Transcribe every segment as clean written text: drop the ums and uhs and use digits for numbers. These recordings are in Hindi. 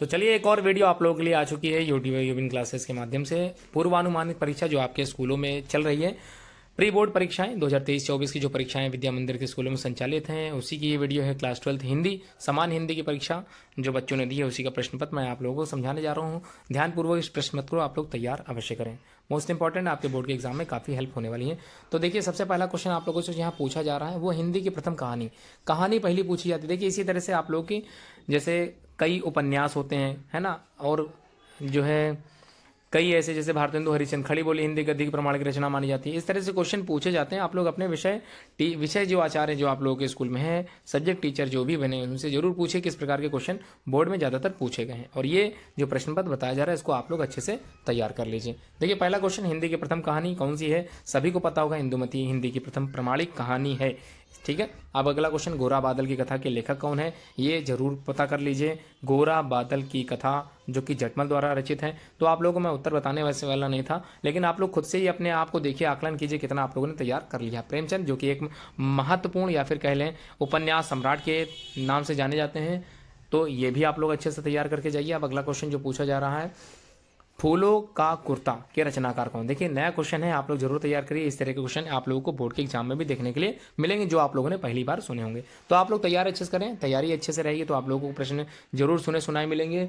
तो चलिए एक और वीडियो आप लोगों के लिए आ चुकी है यूट्यूब यूबिन क्लासेस के माध्यम से। पूर्वानुमानित परीक्षा जो आपके स्कूलों में चल रही है, प्री बोर्ड परीक्षाएं 2023-24 की जो परीक्षाएं विद्या मंदिर के स्कूलों में संचालित हैं, उसी की ये वीडियो है। क्लास 12 हिंदी, सामान्य हिंदी की परीक्षा जो बच्चों ने दी है उसी का प्रश्न पत्र मैं आप लोगों को समझाने जा रहा हूँ। ध्यानपूर्वक इस प्रश्न पत्र को आप लोग तैयार अवश्य करें। मोस्ट इंपॉर्टेंट आपके बोर्ड के एग्जाम में काफ़ी हेल्प होने वाली है। तो देखिए सबसे पहला क्वेश्चन आप लोगों से यहाँ पूछा जा रहा है वो हिंदी की प्रथम कहानी पहली पूछी जाती है। देखिए इसी तरह से आप लोगों की जैसे कई उपन्यास होते हैं, है ना, और जो है कई ऐसे जैसे भारतेंदु हरिश्चंद्र खड़ी बोली हिंदी गद्य की प्रमाणिक रचना मानी जाती है। इस तरह से क्वेश्चन पूछे जाते हैं। आप लोग अपने विषय जो आचार्य जो आप लोगों के स्कूल में है, सब्जेक्ट टीचर जो भी बने उनसे जरूर पूछे किस प्रकार के क्वेश्चन बोर्ड में ज़्यादातर पूछे गए हैं। और ये जो प्रश्न पत्र बताया जा रहा है इसको आप लोग अच्छे से तैयार कर लीजिए। देखिए पहला क्वेश्चन, हिंदी की प्रथम कहानी कौन सी है? सभी को पता होगा, इंदुमती हिंदी की प्रथम प्रमाणिक कहानी है। ठीक है। अब अगला क्वेश्चन, गोरा बादल की कथा के लेखक कौन है? ये जरूर पता कर लीजिए। गोरा बादल की कथा जो कि जटमल द्वारा रचित है। तो आप लोगों को मैं उत्तर बताने वैसे वाला नहीं था, लेकिन आप लोग खुद से ही अपने आप को देखिए, आकलन कीजिए कितना आप लोगों ने तैयार कर लिया। प्रेमचंद जो कि एक महत्वपूर्ण या फिर कह लें उपन्यास सम्राट के नाम से जाने जाते हैं, तो ये भी आप लोग अच्छे से तैयार करके जाइए। अब अगला क्वेश्चन जो पूछा जा रहा है, फूलों का कुर्ता के रचनाकार कौन? देखिए नया क्वेश्चन है, आप लोग जरूर तैयार करिए। इस तरह के क्वेश्चन आप लोगों को बोर्ड के एग्जाम में भी देखने के लिए मिलेंगे जो आप लोगों ने पहली बार सुने होंगे। तो आप लोग तैयार अच्छे से करें, तैयारी अच्छे से रहेगी तो आप लोगों को प्रश्न जरूर सुने सुनाए मिलेंगे।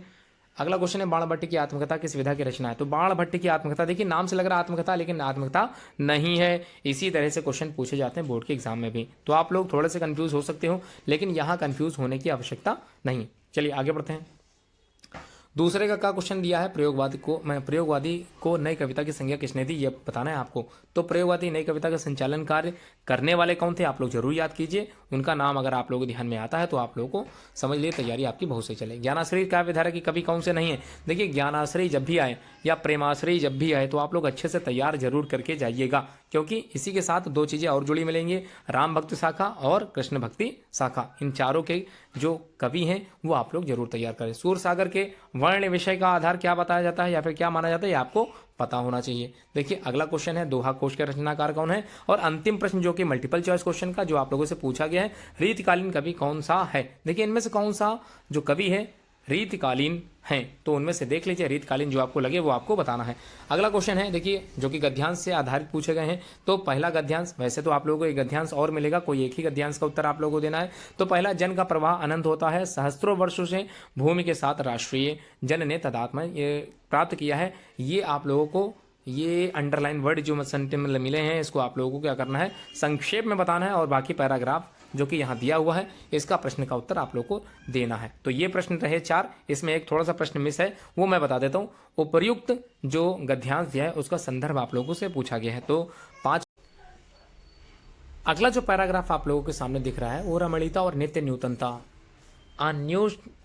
अगला क्वेश्चन है, बाणभट्ट की आत्मकथा किस विधा की रचना है? तो बाणभट्ट की आत्मकथा, देखिए नाम से लग रहा है आत्मकथा, लेकिन आत्मकथा नहीं है। इसी तरह से क्वेश्चन पूछे जाते हैं बोर्ड के एग्जाम में भी। तो आप लोग थोड़े से कंफ्यूज हो सकते हो, लेकिन यहाँ कंफ्यूज होने की आवश्यकता नहीं। चलिए आगे बढ़ते हैं। दूसरे का क्वेश्चन दिया है, प्रयोगवादी को नई कविता की संज्ञा किसने दी? ये बताना है आपको। तो प्रयोगवादी नई कविता का संचालन कार्य करने वाले कौन थे? आप लोग जरूर याद कीजिए उनका नाम। अगर आप लोगों को ध्यान में आता है तो आप लोगों को समझ लिए तैयारी आपकी बहुत सही चले। ज्ञानाश्रय काव्य विधारा की कवि कौन से नहीं है? देखिए ज्ञानाश्रय जब भी आए या प्रेमाश्रय जब भी आए तो आप लोग अच्छे से तैयार जरूर करके जाइएगा, क्योंकि इसी के साथ दो चीजें और जुड़ी मिलेंगी, राम भक्ति शाखा और कृष्ण भक्ति शाखा। इन चारों के जो कवि हैं वो आप लोग जरूर तैयार करें। सूरसागर के वर्ण विषय का आधार क्या बताया जाता है या फिर क्या माना जाता है, ये आपको पता होना चाहिए। देखिए अगला क्वेश्चन है, दोहा कोश के रचनाकार कौन है? और अंतिम प्रश्न जो कि मल्टीपल चॉइस क्वेश्चन का जो आप लोगों से पूछा गया है, रीतिकालीन कवि कौन सा है? देखिए इनमें से कौन सा जो कवि है रीतिकालीन हैं, तो उनमें से देख लीजिए, रीतकालीन जो आपको लगे वो आपको बताना है। अगला क्वेश्चन है देखिए जो कि गद्यांश से आधारित पूछे गए हैं। तो पहला गद्यांश, वैसे तो आप लोगों को एक गद्यांश और मिलेगा, कोई एक ही गद्यांश का उत्तर आप लोगों को देना है। तो पहला, जन का प्रवाह अनंत होता है, सहस्त्रों वर्षों से भूमि के साथ राष्ट्रीय जन ने तदात्मा ये प्राप्त किया है। ये आप लोगों को ये अंडरलाइन वर्ड जो सेंटेंस मिले हैं इसको आप लोगों को क्या करना है, संक्षेप में बताना है, और बाकी पैराग्राफ जो कि यहाँ दिया हुआ है इसका प्रश्न का उत्तर आप लोग को देना है। तो ये प्रश्न रहे 4, इसमें एक थोड़ा सा प्रश्न मिस है वो मैं बता देता हूँ। उपर्युक्त जो गद्यांश दिया है उसका संदर्भ आप लोगों से पूछा गया है। तो 5। अगला जो पैराग्राफ आप लोगों के सामने दिख रहा है वो रमणीयता और नित्य न्यूनता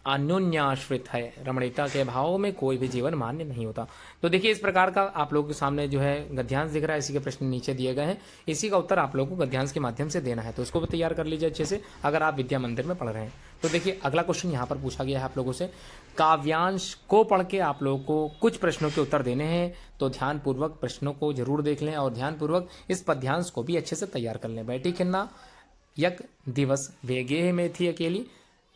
अन्योन्याश्रित है। रमणीयता के अभाव में कोई भी जीवन मान्य नहीं होता। तो देखिए इस प्रकार का आप लोगों के सामने जो है गद्यांश दिख रहा है, इसी के प्रश्न नीचे दिए गए हैं, इसी का उत्तर आप लोगों को गद्यांश के माध्यम से देना है। तो उसको भी तैयार कर लीजिए अच्छे से अगर आप विद्या मंदिर में पढ़ रहे हैं। तो देखिए अगला क्वेश्चन यहाँ पर पूछा गया है आप लोगों से, काव्यांश को पढ़ के आप लोगों को कुछ प्रश्नों के उत्तर देने हैं। तो ध्यानपूर्वक प्रश्नों को जरूर देख लें और ध्यानपूर्वक इस पद्यांश को भी अच्छे से तैयार कर लें। बैठी खिन्ना यक दिवस वेगे में थी अकेली।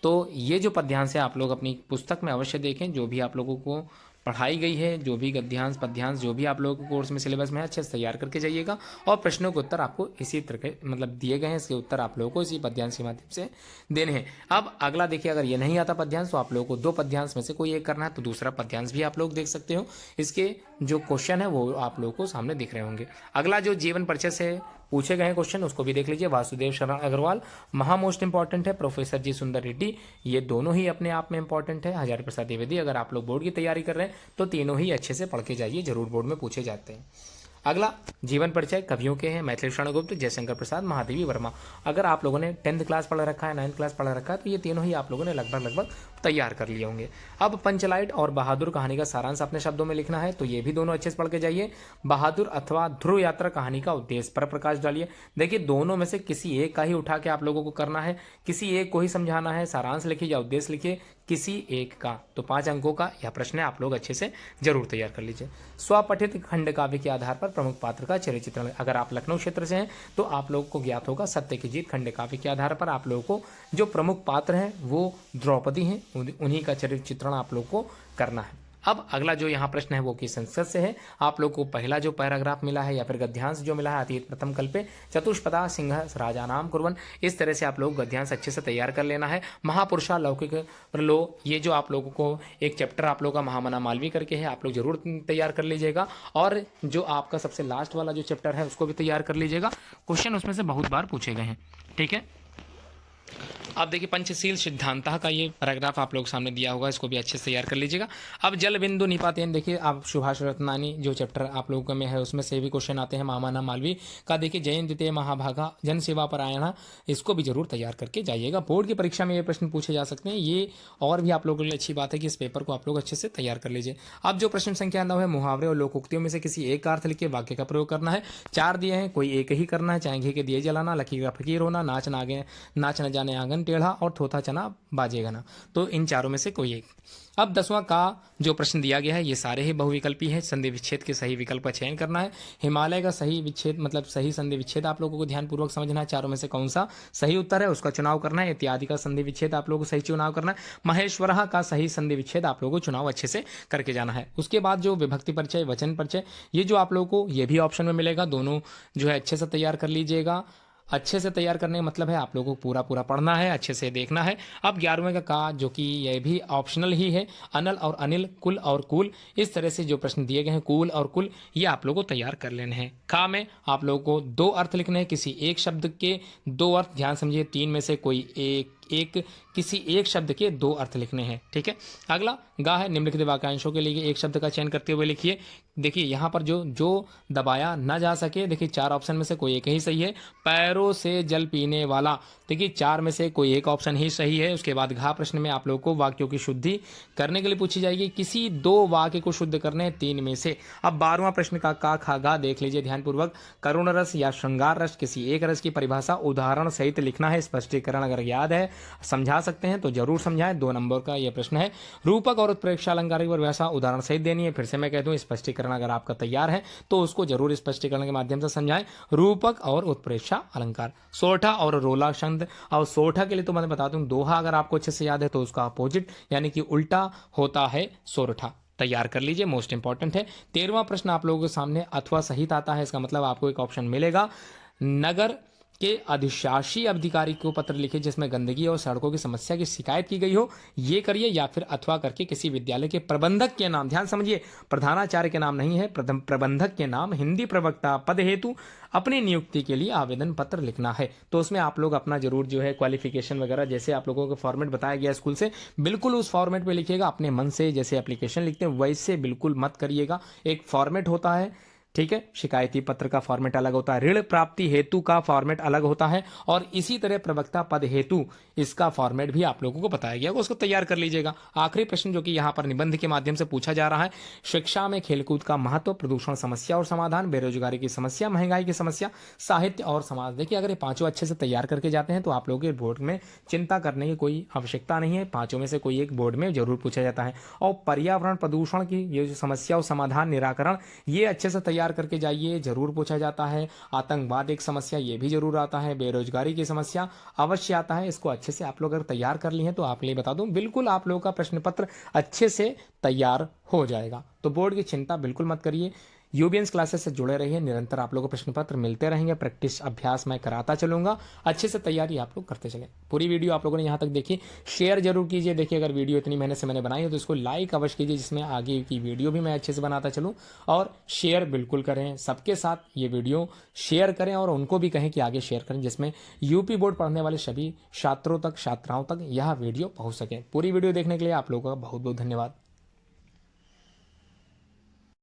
तो ये जो पद्यांश है आप लोग अपनी पुस्तक में अवश्य देखें, जो भी आप लोगों को पढ़ाई गई है, जो भी गद्यांश पद्यांश जो भी आप लोगों को कोर्स में सिलेबस में है, अच्छे से तैयार करके जाइएगा। और प्रश्नों के उत्तर आपको इसी तरह के मतलब दिए गए हैं, इसके उत्तर आप लोगों को इसी पद्यांश के माध्यम से देने हैं। अब अगला देखिए, अगर ये नहीं आता पद्यांश तो आप लोगों को 2 पद्यांश में से कोई एक करना है, तो दूसरा पद्यांश भी आप लोग देख सकते हो। इसके जो क्वेश्चन है वो आप लोगों को सामने दिख रहे होंगे। अगला जो जीवन परिचय से पूछे गए हैं क्वेश्चन उसको भी देख लीजिए। वासुदेव शरण अग्रवाल महा मोस्ट इंपॉर्टेंट है, प्रोफेसर जी सुंदर रेड्डी, ये दोनों ही अपने आप में इंपॉर्टेंट है। हजारी प्रसाद द्विवेदी, अगर आप लोग बोर्ड की तैयारी कर रहे हैं तो तीनों ही अच्छे से पढ़ के जाइए, जरूर बोर्ड में पूछे जाते हैं। अगला जीवन परिचय कवियों के हैं, मैथिली शरण गुप्त, जयशंकर प्रसाद, महादेवी वर्मा। अगर आप लोगों ने 10th क्लास पढ़ रखा है, 9th क्लास पढ़ रखा है, तो ये तीनों ही आप लोगों ने लगभग तैयार कर लिए होंगे। अब पंचलाइट और बहादुर कहानी का सारांश अपने शब्दों में लिखना है, तो ये भी दोनों अच्छे से पढ़ के जाइए। बहादुर अथवा ध्रुव यात्रा कहानी का उद्देश्य पर प्रकाश डालिए। देखिए दोनों में से किसी एक का ही उठा के आप लोगों को करना है, किसी एक को ही समझाना है। सारांश लिखिए या उद्देश्य लिखिए, किसी एक का। तो 5 अंकों का यह प्रश्न है, आप लोग अच्छे से जरूर तैयार कर लीजिए। स्वपठित खंड काव्य के आधार पर प्रमुख पात्र का चरित्र चित्रण। अगर आप लखनऊ क्षेत्र से हैं तो आप लोगों को ज्ञात होगा सत्य की जीत खंड काव्य के आधार पर आप लोगों को जो प्रमुख पात्र हैं वो द्रौपदी हैं, उन्हीं का चरित्र चित्रण आप लोग को करना है। अब अगला जो यहाँ प्रश्न है वो कि संस्कृत से है। आप लोग को पहला जो पैराग्राफ मिला है या फिर गद्यांश जो मिला है, अतीत प्रथम कल्पे चतुष्पदा सिंह राजानाम कुर्वन्, इस तरह से आप लोग गद्यांश अच्छे से तैयार कर लेना है। महापुरुषा लौकिक प्रलो, ये जो आप लोगों को एक चैप्टर आप लोगों का महामना मालवी करके है, आप लोग जरूर तैयार कर लीजिएगा। और जो आपका सबसे लास्ट वाला जो चैप्टर है उसको भी तैयार कर लीजिएगा, क्वेश्चन उसमें से बहुत बार पूछे गए हैं। ठीक है, अब देखिए पंचशील सिद्धांतः का ये पैराग्राफ आप लोग सामने दिया होगा, इसको भी अच्छे से तैयार कर लीजिएगा। अब जल बिंदु निपातेन, देखिए आप सुभाष रत्नानी जो चैप्टर आप लोगों में है उसमें से भी क्वेश्चन आते हैं। महामना मालवी का देखिए जयंत द्वितीय महाभागा जन सेवा परायण, इसको भी जरूर तैयार करके जाइएगा। बोर्ड की परीक्षा में ये प्रश्न पूछे जा सकते हैं, ये और भी आप लोगों के लिए अच्छी बात है कि इस पेपर को आप लोग अच्छे से तैयार कर लीजिए। अब जो प्रश्न संख्या 9 है, मुहावरे और लोकोक्तियों में से किसी एक का अर्थ लिख के वाक्य का प्रयोग करना है। 4 दिए हैं, कोई एक ही करना है, चाहे घी के दिए जलाना, लकीर का फकीर होना, नाच न जाने आंगन टेढ़ा और थोथा चना बाजेगा ना, तो इन चारों में से कोई एक। अब 10वां का जो प्रश्न दिया गया है ये सारे ही बहुविकल्पी है। संधि विच्छेद के सही विकल्प का चयन करना है। हिमालय का सही विच्छेद मतलब सही संधि विच्छेद आप लोगों को ध्यानपूर्वक समझना है। चारों में से कौन सा सही उत्तर है उसका चुनाव करना है। इत्यादि का संधि विच्छेद आप लोगों को सही चुनाव करना है। महेश्वरः का सही संधि विच्छेद आप लोगों को चुनाव अच्छे से करके जाना है। उसके बाद जो विभक्ति परिचय, वचन परिचय, ये जो आप लोगों को ये भी ऑप्शन में मिलेगा, दोनों जो है अच्छे से तैयार कर लीजिएगा। अच्छे से तैयार करने का मतलब है आप लोगों को पूरा पूरा पढ़ना है, अच्छे से देखना है। अब 11वें का जो कि यह भी ऑप्शनल ही है, अनल और अनिल, कुल और कुल, इस तरह से जो प्रश्न दिए गए हैं कुल और कुल, ये आप लोगों को तैयार कर लेने हैं। का में आप लोगों को 2 अर्थ लिखने हैं, किसी एक शब्द के 2 अर्थ, ध्यान समझिए 3 में से कोई एक किसी एक शब्द के 2 अर्थ लिखने हैं। ठीक है, अगला गा है, निम्नलिखित वाक्यांशों के लिए एक शब्द का चयन करते हुए लिखिए। देखिए यहाँ पर जो दबाया ना जा सके, देखिए 4 ऑप्शन में से कोई एक ही सही है। पैरों से जल पीने वाला, देखिए 4 में से कोई एक ऑप्शन ही सही है। उसके बाद घा प्रश्न में आप लोगों को वाक्यों की शुद्धि करने के लिए पूछी जाएगी, किसी 2 वाक्य को शुद्ध करने हैं 3 में से। अब 12वां प्रश्न का खा गा देख लीजिए ध्यानपूर्वक। करुण रस या श्रृंगार रस, किसी एक रस की परिभाषा उदाहरण सहित लिखना है। स्पष्टीकरण अगर याद है, समझा सकते हैं तो जरूर समझाएं। 2 नंबर का यह प्रश्न है। रूपक और उत्प्रेक्षा अलंकार की परिभाषा उदाहरण सहित देनी है। फिर से मैं कह दूं, स्पष्टीकरण अगर आपका तैयार है तो उसको जरूर स्पष्टीकरण के माध्यम से समझाएं। रूपक और उत्प्रेक्षा अलंकार, सोठा और रोला छंद। और सोठा के लिए तो मैं बता दूं, दोहा अगर आपको अच्छे से याद है तो उसका अपोजिट यानी कि उल्टा होता है सोरठा। तैयार कर लीजिए, मोस्ट इंपॉर्टेंट है। 13वां प्रश्न आप लोगों के सामने अथवा सहित आता है, इसका मतलब आपको एक ऑप्शन मिलेगा। नगर के अधिशासी अधिकारी को पत्र लिखे जिसमें गंदगी और सड़कों की समस्या की शिकायत की गई हो, ये करिए। या फिर अथवा करके किसी विद्यालय के प्रबंधक के नाम, ध्यान समझिए प्रधानाचार्य के नाम नहीं है, प्रबंधक के नाम हिंदी प्रवक्ता पद हेतु अपनी नियुक्ति के लिए आवेदन पत्र लिखना है। तो उसमें आप लोग अपना जरूर जो है क्वालिफिकेशन वगैरह जैसे आप लोगों को फॉर्मेट बताया गया स्कूल से, बिल्कुल उस फॉर्मेट पे लिखिएगा। अपने मन से जैसे एप्लीकेशन लिखते हैं वैसे बिल्कुल मत करिएगा। एक फॉर्मेट होता है, ठीक है, शिकायती पत्र का फॉर्मेट अलग होता है, ऋण प्राप्ति हेतु का फॉर्मेट अलग होता है, और इसी तरह प्रवक्ता पद हेतु इसका फॉर्मेट भी आप लोगों को बताया गया, उसको तैयार कर लीजिएगा। आखिरी प्रश्न जो कि यहाँ पर निबंध के माध्यम से पूछा जा रहा है, शिक्षा में खेलकूद का महत्व, प्रदूषण समस्या और समाधान, बेरोजगारी की समस्या, महंगाई की समस्या, साहित्य और समाज। देखिए अगर ये 5 अच्छे से तैयार करके जाते हैं तो आप लोगों के बोर्ड में चिंता करने की कोई आवश्यकता नहीं है। 5 में से कोई एक बोर्ड में जरूर पूछा जाता है। और पर्यावरण प्रदूषण की ये जो समस्या और समाधान निराकरण, ये अच्छे से तैयार करके जाइए, जरूर पूछा जाता है। आतंकवाद एक समस्या, ये भी जरूर आता है। बेरोजगारी की समस्या अवश्य आता है। इसको अच्छे से आप लोग अगर तैयार कर लिए हैं तो आप लिए बता दूं, बिल्कुल आप लोगों का प्रश्न पत्र अच्छे से तैयार हो जाएगा। तो बोर्ड की चिंता बिल्कुल मत करिए। यूबीएंस क्लासेस से जुड़े रहिए, निरंतर आप लोगों को प्रश्न पत्र मिलते रहेंगे। प्रैक्टिस अभ्यास मैं कराता चलूंगा, अच्छे से तैयारी आप लोग करते चलें। पूरी वीडियो आप लोगों ने यहाँ तक देखी, शेयर जरूर कीजिए। देखिए अगर वीडियो इतनी मेहनत से मैंने बनाई है तो इसको लाइक अवश्य कीजिए, जिसमें आगे की वीडियो भी मैं अच्छे से बनाता चलूँ। और शेयर बिल्कुल करें, सबके साथ ये वीडियो शेयर करें और उनको भी कहें कि आगे शेयर करें, जिसमें यूपी बोर्ड पढ़ने वाले सभी छात्रों तक, छात्राओं तक यह वीडियो पहुँच सके। पूरी वीडियो देखने के लिए आप लोगों का बहुत बहुत धन्यवाद।